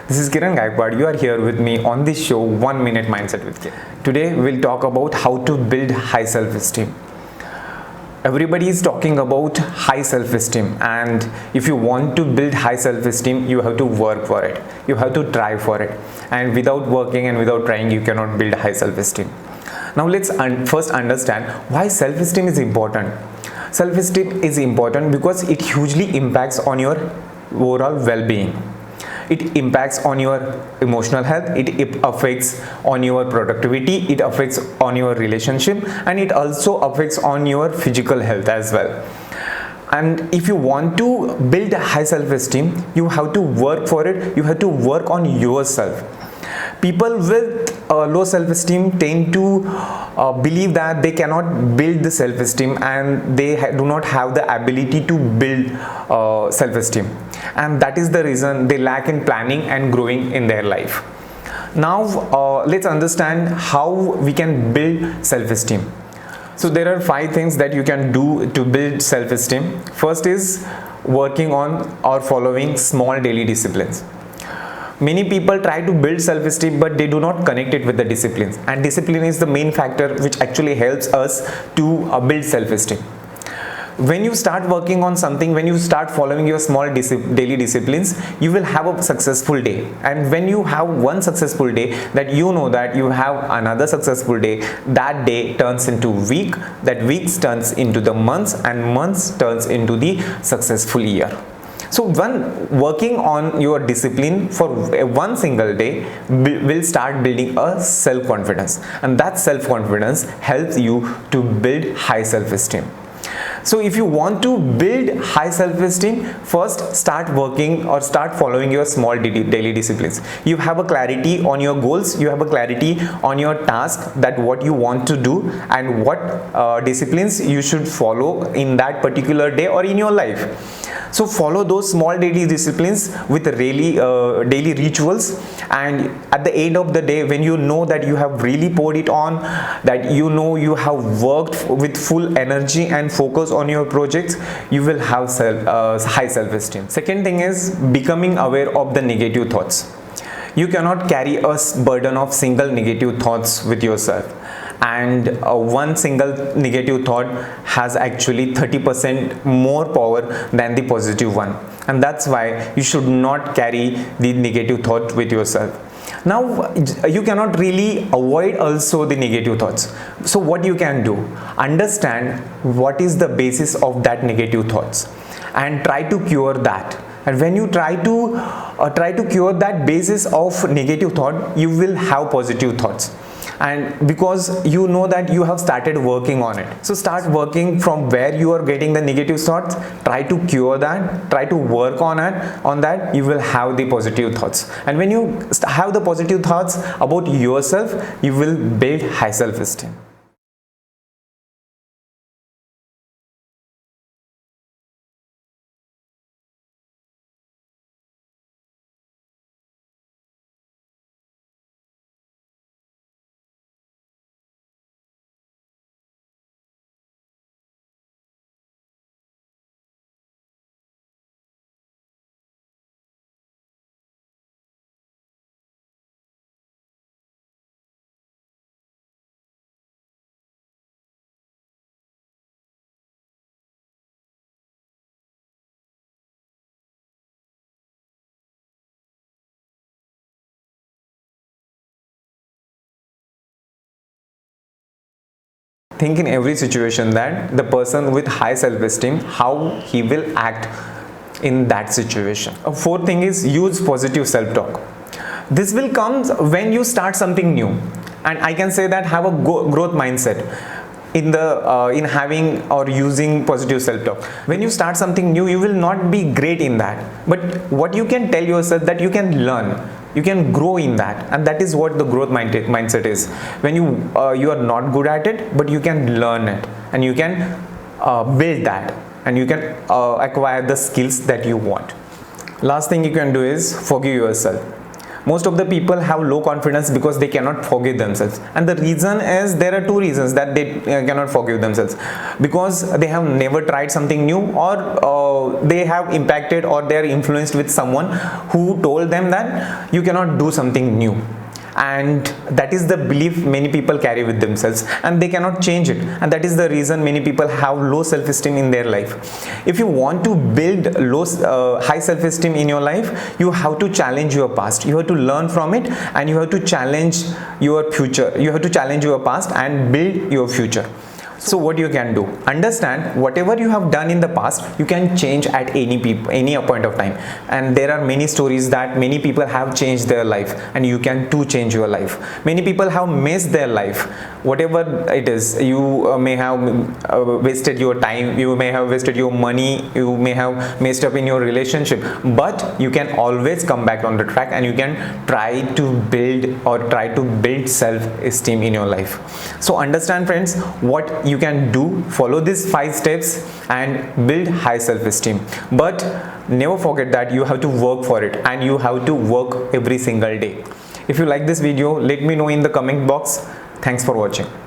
This is Kiran Gaikwad. You are here with me on this show 1 Minute Mindset with Kiran. Today we'll talk about how to build high self-esteem. Everybody is talking about high self-esteem, and if you want to build high self-esteem, you have to work for it. You have to try for it. And without working and without trying, you cannot build high self-esteem. Now let's first understand why self-esteem is important. Self-esteem is important because it hugely impacts on your overall well-being. It impacts on your emotional health, it affects on your productivity, it affects on your relationship, and it also affects on your physical health as well. And if you want to build a high self-esteem, you have to work for it. You have to work on yourself. People with low self-esteem tend to believe that they cannot build the self-esteem, and they do not have the ability to build self-esteem, and that is the reason they lack in planning and growing in their life. Now let's understand how we can build self-esteem. So there are 5 things that you can do to build self-esteem. First is working on or following small daily disciplines. Many people try to build self-esteem, but they do not connect it with the disciplines, and discipline is the main factor which actually helps us to build self-esteem. When you start working on something, when you start following your small daily disciplines, you will have a successful day. And when you have one successful day, that you know that you have another successful day, that day turns into week, that weeks turns into the months, and months turns into the successful year. So when working on your discipline for one single day will start building a self-confidence, and that self-confidence helps you to build high self-esteem. So if you want to build high self-esteem, first start working or start following your small daily disciplines. You have a clarity on your goals, you have a clarity on your task, that what you want to do and what disciplines you should follow in that particular day or in your life. So follow those small daily disciplines with really daily rituals, and at the end of the day, when you know that you have really poured it on, that you know you have worked with full energy and focus on your projects, you will have high self-esteem. Second thing is becoming aware of the negative thoughts. You cannot carry a burden of single negative thoughts with yourself, and one single negative thought has actually 30% more power than the positive one, and that's why you should not carry the negative thought with yourself. Now you cannot really avoid also the negative thoughts. So what you can do, understand what is the basis of that negative thoughts and try to cure that. And when you try to cure that basis of negative thought, you will have positive thoughts. And because you know that you have started working on it, so start working from where you are getting the negative thoughts. Try to cure that, try to work on that. You will have the positive thoughts, and when you have the positive thoughts about yourself, you will build high self-esteem. Think in every situation that the person with high self-esteem, how he will act in that situation. A fourth thing is use positive self-talk. This will come when you start something new, and I can say that have a growth mindset in having or using positive self-talk. When you start something new, you will not be great in that, but what you can tell yourself that you can learn, you can grow in that, and that is what the growth mindset is. When you are not good at it, but you can learn it, and you can build that, and you can acquire the skills that you want. Last thing you can do is forgive yourself. Most of the people have low confidence because they cannot forgive themselves, and the reason is, there are two reasons that they cannot forgive themselves: because they have never tried something new, or they have impacted or they are influenced with someone who told them that you cannot do something new, and that is the belief many people carry with themselves, and they cannot change it, and that is the reason many people have low self-esteem in their life. If you want to build high self-esteem in your life, you have to challenge your past, you have to learn from it, and you have to challenge your future. You have to challenge your past and build your future. So what you can do, understand whatever you have done in the past, you can change at any point of time, and there are many stories that many people have changed their life, and you can too change your life. Many people have messed their life, whatever it is. You may have wasted your time, you may have wasted your money, you may have messed up in your relationship, but you can always come back on the track, and you can try to build self-esteem in your life. So understand, friends, what you can do. Follow these 5 steps and build high self-esteem, but never forget that you have to work for it, and you have to work every single day. If you like this video, let me know in the comment box. Thanks for watching.